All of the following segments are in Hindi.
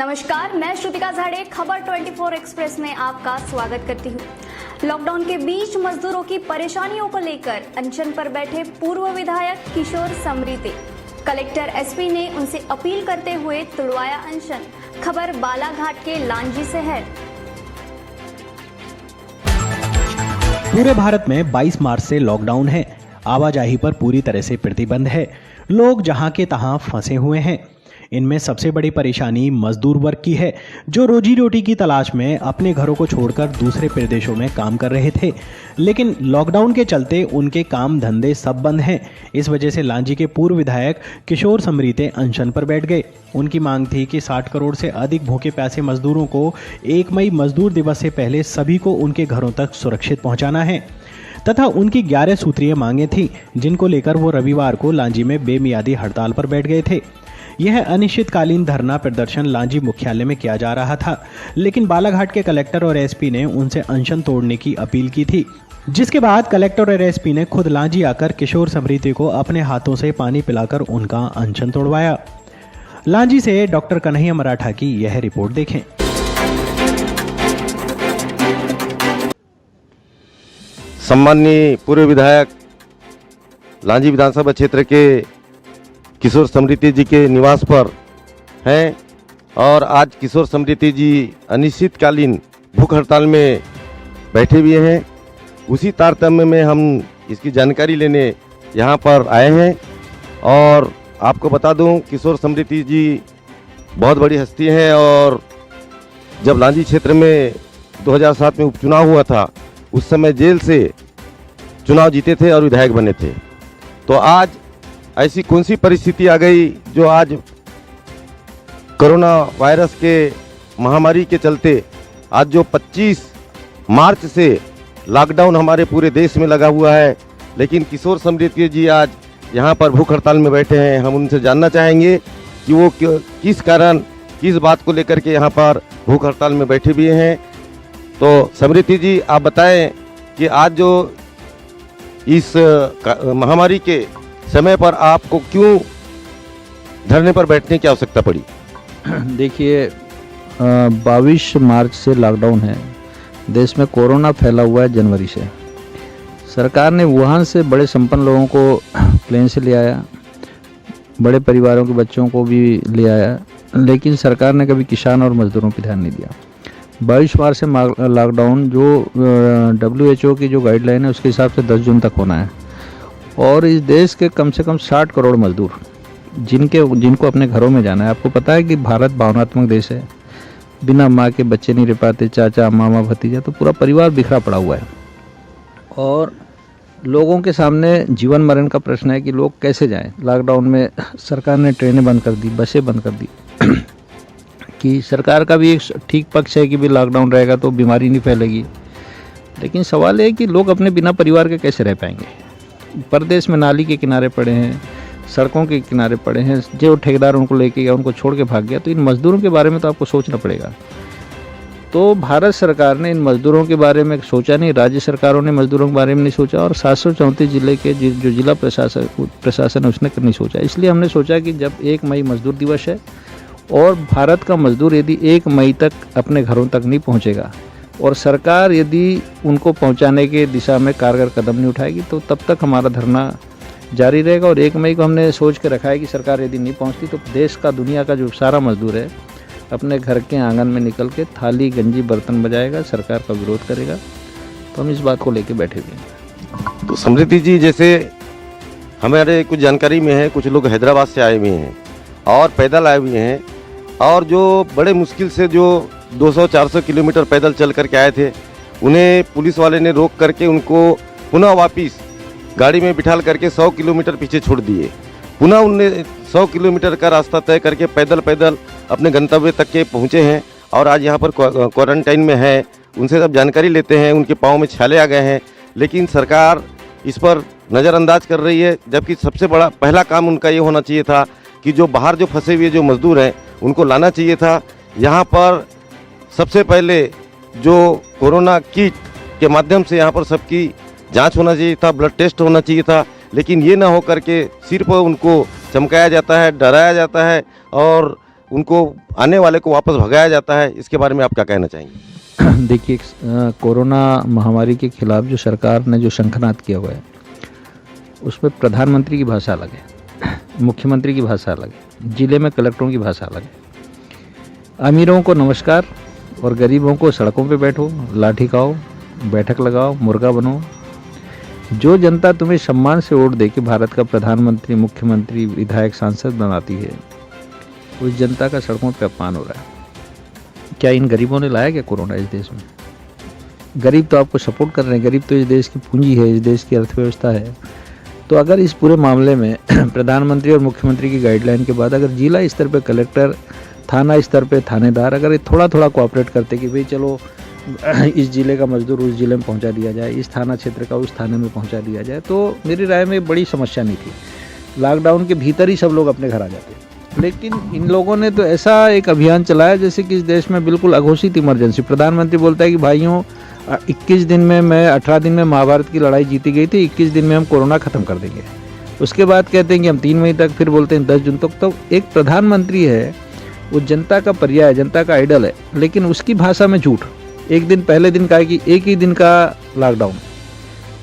नमस्कार, मैं श्रुतिका झाड़े खबर 24 एक्सप्रेस में आपका स्वागत करती हूँ। लॉकडाउन के बीच मजदूरों की परेशानियों को लेकर अनशन पर बैठे पूर्व विधायक किशोर समरीते। कलेक्टर एसपी ने उनसे अपील करते हुए तुड़वाया अनशन। खबर बालाघाट के लांजी से है। पूरे भारत में 22 मार्च से लॉकडाउन है। आवाजाही पर पूरी तरह से प्रतिबंध है। लोग जहां के तहां फंसे हुए हैं। इनमें सबसे बड़ी परेशानी मजदूर वर्ग की है, जो रोजी रोटी की तलाश में अपने घरों को छोड़कर दूसरे प्रदेशों में काम कर रहे थे, लेकिन लॉकडाउन के चलते उनके काम धंधे सब बंद हैं। इस वजह से लांजी के पूर्व विधायक किशोर समरीते अनशन पर बैठ गए। उनकी मांग थी कि 60 करोड़ से अधिक भूखे प्यासे मजदूरों को 1 मई मजदूर दिवस से पहले सभी को उनके घरों तक सुरक्षित पहुंचाना है तथा उनकी 11 सूत्रीय मांगे थी, जिनको लेकर वो रविवार को लांजी में बेमियादी हड़ताल पर बैठ गए थे। यह अनिश्चितकालीन धरना प्रदर्शन लांजी मुख्यालय में किया जा रहा था, लेकिन बालाघाट के कलेक्टर और एसपी ने उनसे अनशन तोड़ने की अपील की थी, जिसके बाद कलेक्टर और एसपी ने खुद लांजी आकर किशोर समरीते को अपने हाथों से पानी पिलाकर उनका अनशन तोड़वाया। लांजी से डॉक्टर कन्हैया मराठा की यह रिपोर्ट देखें। सम्माननीय पूर्व विधायक लांजी विधानसभा क्षेत्र के किशोर समरीते जी के निवास पर हैं और आज किशोर समरीते जी अनिश्चितकालीन भूख हड़ताल में बैठे हुए हैं। उसी तारतम्य में हम इसकी जानकारी लेने यहाँ पर आए हैं और आपको बता दूं, किशोर समरीते जी बहुत बड़ी हस्ती हैं और जब लांजी क्षेत्र में 2007 में उपचुनाव हुआ था, उस समय जेल से चुनाव जीते थे और विधायक बने थे। तो आज ऐसी कौन सी परिस्थिति आ गई जो आज कोरोना वायरस के महामारी के चलते आज जो 25 मार्च से लॉकडाउन हमारे पूरे देश में लगा हुआ है, लेकिन किशोर समरीते जी आज यहाँ पर भूख हड़ताल में बैठे हैं। हम उनसे जानना चाहेंगे कि वो किस कारण, किस बात को लेकर के यहाँ पर भूख हड़ताल में बैठे हुए हैं। तो समरीते जी, आप बताएं कि आज जो इस महामारी के समय पर आपको क्यों धरने पर बैठने की आवश्यकता पड़ी? देखिए, 22 मार्च से लॉकडाउन है। देश में कोरोना फैला हुआ है जनवरी से। सरकार ने वुहान से बड़े संपन्न लोगों को प्लेन से ले आया, बड़े परिवारों के बच्चों को भी ले आया, लेकिन सरकार ने कभी किसान और मजदूरों पर ध्यान नहीं दिया। 22 मार्च से लॉकडाउन जो WHO की जो गाइडलाइन है उसके हिसाब से 10 जून तक होना है और इस देश के कम से कम 60 करोड़ मजदूर जिनको अपने घरों में जाना है। आपको पता है कि भारत भावनात्मक देश है। बिना माँ के बच्चे नहीं रह पाते, चाचा मामा भतीजा, तो पूरा परिवार बिखरा पड़ा हुआ है और लोगों के सामने जीवन मरण का प्रश्न है कि लोग कैसे जाएं। लॉकडाउन में सरकार ने ट्रेनें बंद कर दी, बसें बंद कर दी कि सरकार का भी एक ठीक पक्ष है कि भी लॉकडाउन रहेगा तो बीमारी नहीं फैलेगी, लेकिन सवाल है कि लोग अपने बिना परिवार के कैसे रह पाएंगे। परदेश में नाली के किनारे पड़े हैं, सड़कों के किनारे पड़े हैं, जो ठेकेदार उनको लेके गया उनको छोड़ के भाग गया। तो इन मजदूरों के बारे में तो आपको सोचना पड़ेगा। तो भारत सरकार ने इन मजदूरों के बारे में सोचा नहीं, राज्य सरकारों ने मजदूरों के बारे में नहीं सोचा और 734 जिले के जो जिला प्रशासन है उसने नहीं सोचा। इसलिए हमने सोचा कि जब 1 मई मजदूर दिवस है और भारत का मजदूर यदि 1 मई तक अपने घरों तक नहीं पहुँचेगा और सरकार यदि उनको पहुंचाने के दिशा में कारगर कदम नहीं उठाएगी तो तब तक हमारा धरना जारी रहेगा। और 1 मई को हमने सोच के रखा है कि सरकार यदि नहीं पहुंचती तो देश का, दुनिया का जो सारा मजदूर है अपने घर के आंगन में निकल के थाली गंजी बर्तन बजाएगा, सरकार का विरोध करेगा। तो हम इस बात को लेकर बैठे हुए हैं। तो समरीते जी, जैसे हमारे कुछ जानकारी में है, कुछ लोग हैदराबाद से आए हुए हैं और पैदल आए हुए हैं और जो बड़े मुश्किल से जो 200-400 किलोमीटर पैदल चल करके आए थे, उन्हें पुलिस वाले ने रोक करके उनको पुनः वापस गाड़ी में बिठाल करके 100 किलोमीटर पीछे छोड़ दिए। पुनः उनने 100 किलोमीटर का रास्ता तय करके पैदल अपने गंतव्य तक के पहुँचे हैं और आज यहाँ पर क्वारंटाइन में है। उनसे सब जानकारी लेते हैं, उनके पाँव में छाले आ गए हैं, लेकिन सरकार इस पर नज़रअंदाज कर रही है। जबकि सबसे बड़ा पहला काम उनका ये होना चाहिए था कि जो बाहर जो फंसे हुए जो मजदूर हैं उनको लाना चाहिए था। यहाँ पर सबसे पहले जो कोरोना किट के माध्यम से यहाँ पर सबकी जांच होना चाहिए था, ब्लड टेस्ट होना चाहिए था, लेकिन ये ना हो करके सिर्फ उनको चमकाया जाता है, डराया जाता है और उनको आने वाले को वापस भगाया जाता है, इसके बारे में आप क्या कहना चाहेंगे? देखिए, कोरोना महामारी के खिलाफ जो सरकार ने जो शंखनाद किया हुआ है, उसमें प्रधानमंत्री की भाषा अलग है, मुख्यमंत्री की भाषा अलग है, जिले में कलेक्टरों की भाषा अलग है। अमीरों को नमस्कार और गरीबों को सड़कों पे बैठो, लाठी खाओ, बैठक लगाओ, मुर्गा बनो। जो जनता तुम्हें सम्मान से वोट दे के भारत का प्रधानमंत्री, मुख्यमंत्री, विधायक, सांसद बनाती है, उस जनता का सड़कों पे अपमान हो रहा है। क्या इन गरीबों ने लाया क्या कोरोना इस देश में? गरीब तो आपको सपोर्ट कर रहे हैं, गरीब तो इस देश की पूंजी है, इस देश की अर्थव्यवस्था है। तो अगर इस पूरे मामले में प्रधानमंत्री और मुख्यमंत्री की गाइडलाइन के बाद अगर जिला स्तर पे कलेक्टर, थाना स्तर पे थानेदार अगर ये थोड़ा थोड़ा कोऑपरेट करते कि भाई चलो इस जिले का मजदूर उस जिले में पहुंचा दिया जाए, इस थाना क्षेत्र का उस थाने में पहुंचा दिया जाए, तो मेरी राय में बड़ी समस्या नहीं थी। लॉकडाउन के भीतर ही सब लोग अपने घर आ जाते। लेकिन इन लोगों ने तो ऐसा एक अभियान चलाया जैसे कि इस देश में बिल्कुल अघोषित इमरजेंसी। प्रधानमंत्री बोलता है कि भाइयों 21 दिन में 18 दिन में महाभारत की लड़ाई जीती गई थी, 21 दिन में हम कोरोना ख़त्म कर देंगे। उसके बाद कहते हैं कि हम 3 मई तक, फिर बोलते हैं 10 जून तक। तो एक प्रधानमंत्री है, वो जनता का पर्याय, जनता का आइडल है, लेकिन उसकी भाषा में झूठ। एक दिन पहले दिन कहा कि 1 ही दिन का लॉकडाउन,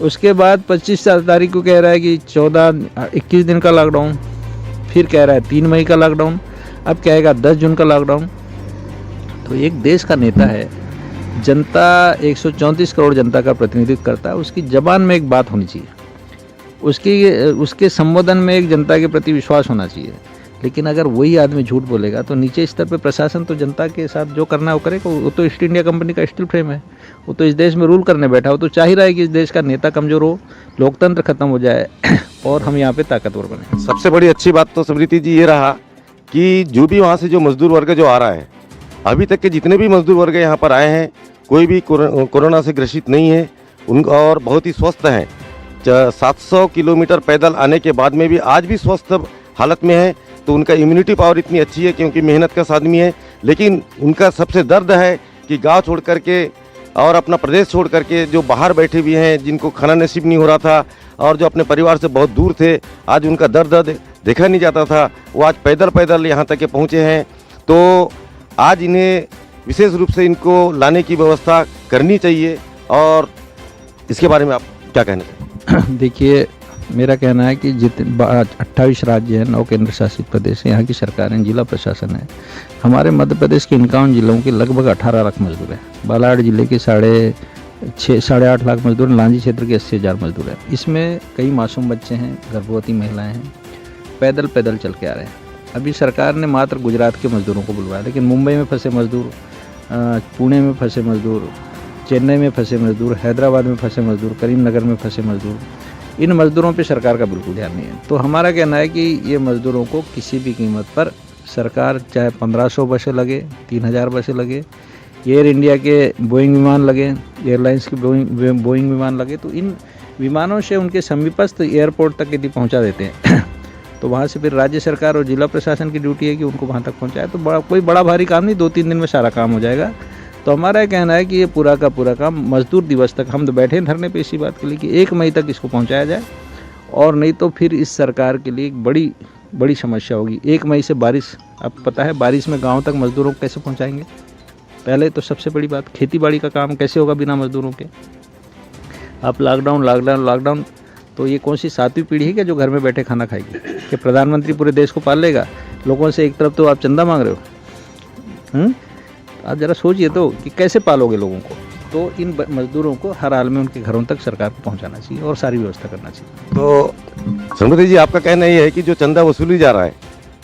उसके बाद 25 तारीख को कह रहा है कि 21 दिन का लॉकडाउन, फिर कह रहा है 3 मई का लॉकडाउन, अब कहेगा 10 जून का लॉकडाउन। तो एक देश का नेता है, जनता 134 करोड़ जनता का प्रतिनिधित्व करता है, उसकी जबान में एक बात होनी चाहिए, उसके संबोधन में एक जनता के प्रति विश्वास होना चाहिए। लेकिन अगर वही आदमी झूठ बोलेगा तो नीचे स्तर पे प्रशासन तो जनता के साथ जो करना है वो करेगा। वो तो ईस्ट इंडिया कंपनी का स्टील फ्रेम है, वो तो इस देश में रूल करने बैठा, वो तो चाह ही रहा है कि इस देश का नेता कमजोर हो, लोकतंत्र खत्म हो जाए और हम यहाँ पे ताकतवर बने। सबसे बड़ी अच्छी बात तो समृति जी ये रहा कि जो भी वहाँ से जो मजदूर वर्ग जो आ रहा है, अभी तक के जितने भी मजदूर वर्ग यहाँ पर आए हैं, कोई भी कोरोना से ग्रसित नहीं है, उनका और बहुत ही स्वस्थ हैं। 700 किलोमीटर पैदल आने के बाद में भी आज भी स्वस्थ हालत में है। तो उनका इम्यूनिटी पावर इतनी अच्छी है क्योंकि मेहनत का आदमी है। लेकिन उनका सबसे दर्द है कि गांव छोड़ करके और अपना प्रदेश छोड़ करके जो बाहर बैठे हुए हैं, जिनको खाना नसीब नहीं हो रहा था और जो अपने परिवार से बहुत दूर थे, आज उनका दर्द देखा नहीं जाता था, वो आज पैदल पैदल यहाँ तक के पहुँचे हैं। तो आज इन्हें विशेष रूप से इनको लाने की व्यवस्था करनी चाहिए। और इसके बारे में आप क्या कहना चाहिए? देखिए, मेरा कहना है कि 28 राज्य हैं, 9 केंद्र शासित प्रदेश हैं, यहाँ की सरकारें, जिला प्रशासन है। हमारे मध्य प्रदेश के 51 जिलों के लगभग 18 लाख मजदूर हैं। बालाघाट जिले के 8.5 लाख मजदूर हैं। लांजी क्षेत्र के 80,000 मजदूर हैं। इसमें कई मासूम बच्चे हैं, गर्भवती महिलाएं हैं, पैदल चल के आ रहे हैं। अभी सरकार ने मात्र गुजरात के मजदूरों को बुलवाया, लेकिन मुंबई में फंसे मजदूर, पुणे में फंसे मजदूर, चेन्नई में फंसे मजदूर, हैदराबाद में फंसे मजदूर, करीमनगर में फंसे मजदूर, इन मजदूरों पे सरकार का बिल्कुल ध्यान नहीं है। तो हमारा कहना है कि ये मजदूरों को किसी भी कीमत पर सरकार, चाहे 1500 बसें लगे, 3000 बसें लगे, एयर इंडिया के बोइंग विमान लगे, एयरलाइंस के बोइंग विमान लगे, तो इन विमानों से उनके समीपस्थ एयरपोर्ट तक यदि पहुंचा देते हैं तो वहाँ से फिर राज्य सरकार और जिला प्रशासन की ड्यूटी है कि उनको वहाँ तक पहुँचाए। तो कोई बड़ा भारी काम नहीं, 2-3 दिन में सारा काम हो जाएगा। तो हमारा कहना है कि ये पूरा का पूरा काम मजदूर दिवस तक, हम तो बैठे हैं धरने पे इसी बात के लिए कि 1 मई तक इसको पहुंचाया जाए, और नहीं तो फिर इस सरकार के लिए एक बड़ी समस्या होगी। 1 मई से बारिश, आपको पता है बारिश में गांव तक मजदूरों को कैसे पहुंचाएंगे? पहले तो सबसे बड़ी बात, खेती बाड़ी का काम कैसे होगा बिना मजदूरों के? आप लॉकडाउन, तो ये कौन सी 7वीं पीढ़ी है क्या जो घर में बैठे खाना खाएगी? कि प्रधानमंत्री पूरे देश को पाल लेगा? लोगों से एक तरफ तो आप चंदा मांग रहे हो, आप ज़रा सोचिए तो कि कैसे पालोगे लोगों को। तो इन मजदूरों को हर हाल में उनके घरों तक सरकार को पहुंचाना चाहिए और सारी व्यवस्था करना चाहिए। तो समृति जी, आपका कहना ये है कि जो चंदा वसूली जा रहा है,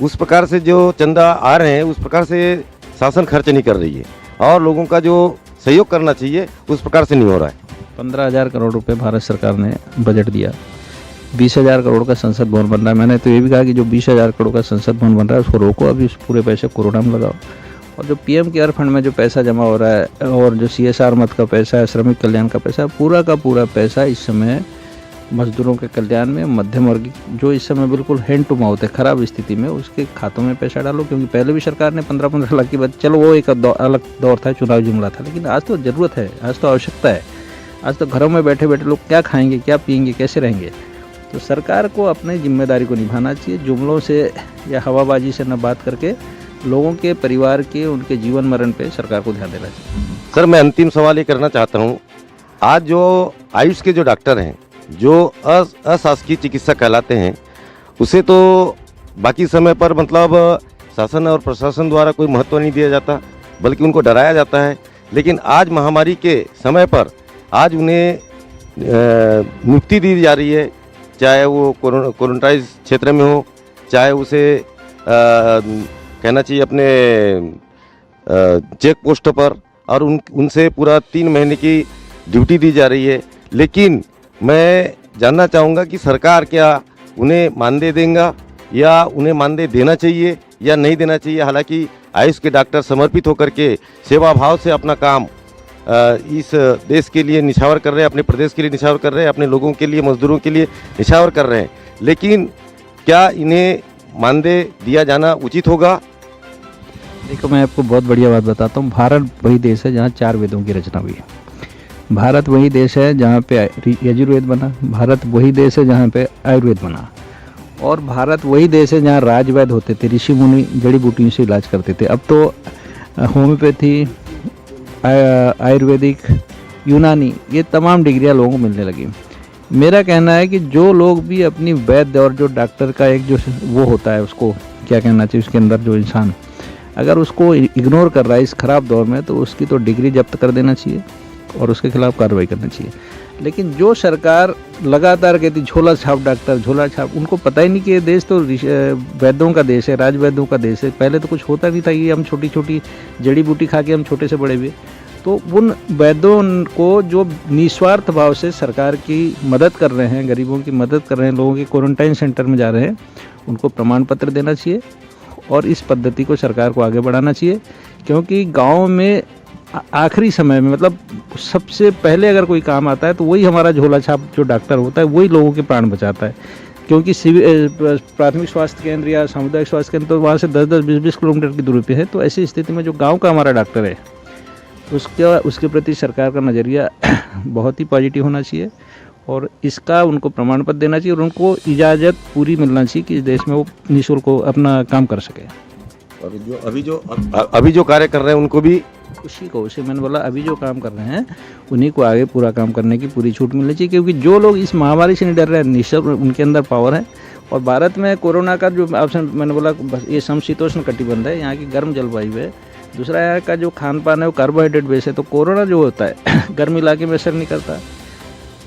उस प्रकार से जो चंदा आ रहे हैं, उस प्रकार से शासन खर्च नहीं कर रही है, और लोगों का जो सहयोग करना चाहिए उस प्रकार से नहीं हो रहा है। 15,000 करोड़ रुपए भारत सरकार ने बजट दिया, 20,000 करोड़ का संसद भवन बन रहा है। मैंने तो ये भी कहा कि जो 20,000 करोड़ का संसद भवन बन रहा है उसको रोको, अभी उस पूरे पैसे कोरोना में लगाओ। और जो PM केयर फंड में जो पैसा जमा हो रहा है, और जो CSR मद का पैसा है, श्रमिक कल्याण का पैसा, पूरा का पूरा पैसा इस समय मजदूरों के कल्याण में, मध्यम वर्ग जो इस समय बिल्कुल हैंड टू माउथ है, खराब स्थिति में, उसके खातों में पैसा डालो। क्योंकि पहले भी सरकार ने 15-15 लाख की बात, चलो वो एक अलग दौर था, चुनाव जुमला था, लेकिन आज तो ज़रूरत है, आज तो आवश्यकता है। आज तो घरों में बैठे बैठे लोग क्या खाएंगे, क्या पिएंगे, कैसे रहेंगे? तो सरकार को अपनी जिम्मेदारी को निभाना चाहिए। जुमलों से या हवाबाजी से न बात करके लोगों के परिवार के उनके जीवन मरण पे सरकार को ध्यान देना चाहिए। सर मैं अंतिम सवाल ये करना चाहता हूँ, आज जो आयुष के जो डॉक्टर हैं, जो अशासकीय चिकित्सक कहलाते हैं, उसे तो बाकी समय पर मतलब शासन और प्रशासन द्वारा कोई महत्व नहीं दिया जाता, बल्कि उनको डराया जाता है। लेकिन आज महामारी के समय पर आज उन्हें नियुक्ति दी जा रही है, चाहे वो क्वारंटाइन क्षेत्र में हो, चाहे उसे कहना चाहिए अपने चेक पोस्ट पर, और उनसे पूरा 3 महीने की ड्यूटी दी जा रही है। लेकिन मैं जानना चाहूँगा कि सरकार क्या उन्हें मानदेय देगा, या उन्हें मानदेय देना चाहिए या नहीं देना चाहिए। हालांकि आयुष के डॉक्टर समर्पित होकर के सेवा भाव से अपना काम इस देश के लिए निछावर कर रहे हैं, अपने प्रदेश के लिए निछावर कर रहे हैं, अपने लोगों के लिए, मजदूरों के लिए निछावर कर रहे हैं। लेकिन क्या इन्हें मानदेय दिया जाना उचित होगा? देखो, मैं आपको बहुत बढ़िया बात बताता हूँ। भारत वही देश है जहाँ 4 वेदों की रचना हुई है। भारत वही देश है जहाँ पे यजुर्वेद बना। भारत वही देश है जहाँ पे आयुर्वेद बना। और भारत वही देश है जहाँ राजवैद्य होते थे, ऋषि मुनि जड़ी बूटियों से इलाज करते थे। अब तो होम्योपैथी, आयुर्वेदिक, यूनानी, ये तमाम डिग्रियाँ लोगों को मिलने लगी। मेरा कहना है कि जो लोग भी अपनी वैद्य और जो डॉक्टर का एक जो वो होता है, उसको क्या कहना चाहिए, उसके अंदर जो इंसान अगर उसको इग्नोर कर रहा है इस ख़राब दौर में, तो उसकी तो डिग्री जब्त कर देना चाहिए और उसके खिलाफ कार्रवाई करनी चाहिए। लेकिन जो सरकार लगातार कहती झोला छाप डॉक्टर, झोला छाप, उनको पता ही नहीं कि ये देश तो वैद्यों का देश है, राजवैद्यों का देश है। पहले तो कुछ होता नहीं था, ये हम छोटी छोटी जड़ी बूटी खा के हम छोटे से बड़े हुए। तो उन वैद्यों को जो निस्वार्थ भाव से सरकार की मदद कर रहे हैं, गरीबों की मदद कर रहे हैं, लोगों के क्वारंटाइन सेंटर में जा रहे हैं, उनको प्रमाण पत्र देना चाहिए और इस पद्धति को सरकार को आगे बढ़ाना चाहिए। क्योंकि गाँव में आखिरी समय में, मतलब सबसे पहले अगर कोई काम आता है तो वही हमारा झोला छाप जो डॉक्टर होता है, वही लोगों के प्राण बचाता है। क्योंकि प्राथमिक स्वास्थ्य केंद्र या सामुदायिक स्वास्थ्य केंद्र तो वहाँ से 10-10, 20-20 किलोमीटर की दूरी पे है। तो ऐसी स्थिति में जो गांव का हमारा डॉक्टर है, उसके प्रति सरकार का नज़रिया बहुत ही पॉजिटिव होना चाहिए और इसका उनको प्रमाण पत्र देना चाहिए और उनको इजाज़त पूरी मिलना चाहिए कि इस देश में वो निःशुल्क अपना काम कर सके। और जो अभी जो कार्य कर रहे हैं उनको भी उसी मैंने बोला, अभी जो काम कर रहे हैं उन्हीं को आगे पूरा काम करने की पूरी छूट मिलनी चाहिए। क्योंकि जो लोग इस महामारी से नहीं डर रहे हैं, निश्चित उनके अंदर पावर है। और भारत में कोरोना का जो ऑप्शन मैंने बोला, ये समशीतोष्ण कटिबंध है, यहाँ की गर्म जलवायु है। दूसरा यहाँ का जो खान पान है वो कार्बोहाइड्रेट बेस है। तो कोरोना जो होता है गर्म इलाके में असर नहीं करता,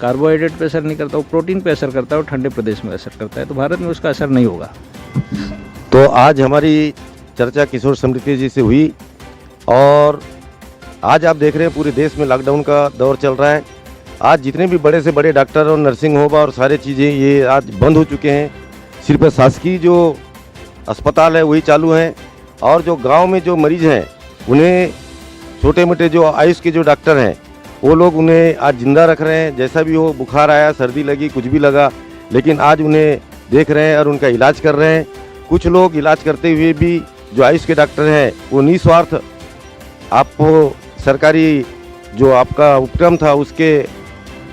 कार्बोहाइड्रेट पे असर नहीं करता, वो प्रोटीन पे असर करता है और ठंडे प्रदेश में असर करता है। तो भारत में उसका असर नहीं होगा। तो आज हमारी चर्चा किशोर समृद्धि जी से हुई और आज आप देख रहे हैं पूरे देश में लॉकडाउन का दौर चल रहा है। आज जितने भी बड़े से बड़े डॉक्टर और नर्सिंग होम और सारे चीज़ें ये आज बंद हो चुके हैं। सिर्फ शासकीय जो अस्पताल है वही चालू हैं और जो गांव में जो मरीज़ हैं उन्हें छोटे मोटे जो आयुष के जो डॉक्टर हैं वो लोग उन्हें आज जिंदा रख रहे हैं। जैसा भी हो, बुखार आया, सर्दी लगी, कुछ भी लगा, लेकिन आज उन्हें देख रहे हैं और उनका इलाज कर रहे हैं। कुछ लोग इलाज करते हुए भी जो आयुष के डॉक्टर हैं वो निस्वार्थ आपको सरकारी जो आपका उपक्रम था उसके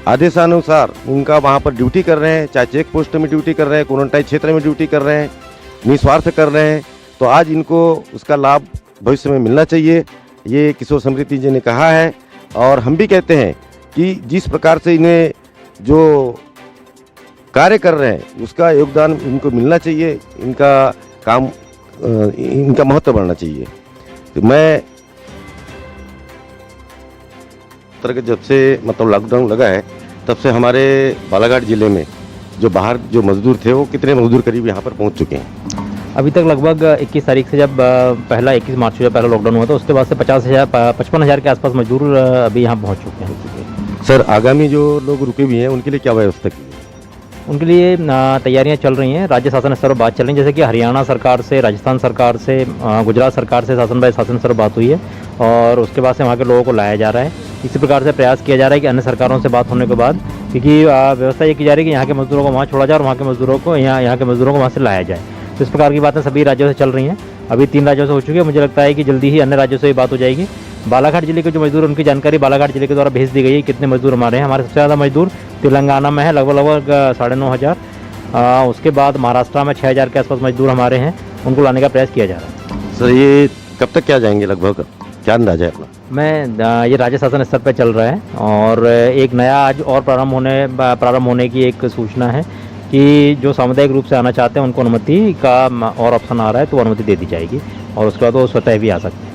आदेशानुसार उनका वहाँ पर ड्यूटी कर रहे हैं, चाहे चेक पोस्ट में ड्यूटी कर रहे हैं, क्वारंटाइन क्षेत्र में ड्यूटी कर रहे हैं, निस्वार्थ कर रहे हैं। तो आज इनको उसका लाभ भविष्य में मिलना चाहिए, ये किशोर समृद्धि जी ने कहा है। और हम भी कहते हैं कि जिस प्रकार से इन्हें जो कार्य कर रहे हैं उसका योगदान इनको मिलना चाहिए, इनका काम, इनका महत्व बढ़ना चाहिए। तो मैं तरह के जब से मतलब लॉकडाउन लगा है तब से हमारे बालाघाट ज़िले में जो बाहर जो मजदूर थे वो कितने मजदूर करीब यहाँ पर पहुँच चुके हैं? अभी तक लगभग 21 तारीख से जब पहला 21 मार्च को जब पहला लॉकडाउन हुआ था उसके बाद से 55,000 के आसपास मजदूर अभी यहाँ पहुँच चुके हैं। सर, आगामी जो लोग रुके भी हैं उनके लिए क्या व्यवस्था की है? उनके लिए तैयारियां चल रही हैं, राज्य शासन स्तर पर बात चल रही है। जैसे कि हरियाणा सरकार से, राजस्थान सरकार से, गुजरात सरकार से शासन स्तर पर बात हुई है और उसके बाद से वहाँ के लोगों को लाया जा रहा है। इसी प्रकार से प्रयास किया जा रहा है कि अन्य सरकारों से बात होने के बाद, क्योंकि व्यवस्था ये की जा रही है कि यहाँ के मजदूरों को वहाँ छोड़ा जाए और वहाँ के मजदूरों को यहाँ के मजदूरों को वहाँ से लाया जाए। तो इस प्रकार की बातें सभी राज्यों से चल रही हैं। अभी 3 राज्यों से हो चुकी है, मुझे लगता है कि जल्दी ही अन्य राज्यों से ये बात हो जाएगी। बालाघाट जिले के जो मजदूर, उनकी जानकारी बालाघाट जिले के द्वारा भेज दी गई है। कितने मजदूर हमारे हैं? हमारे सबसे ज़्यादा मजदूर तेलंगाना में है, लगभग 9,500। उसके बाद महाराष्ट्र में 6,000 के आसपास मजदूर हमारे हैं, उनको लाने का प्रयास किया जा रहा है। सर ये कब तक क्या जाएंगे लगभग, क्या अंदाजा है अपना? ये राज्य शासन स्तर पर चल रहा है और एक नया आज और प्रारंभ होने की एक सूचना है कि जो सामुदायिक रूप से आना चाहते हैं उनको अनुमति का और ऑप्शन आ रहा है, तो अनुमति दे दी जाएगी और उसके बाद वो स्वतः भी आ सकते हैं।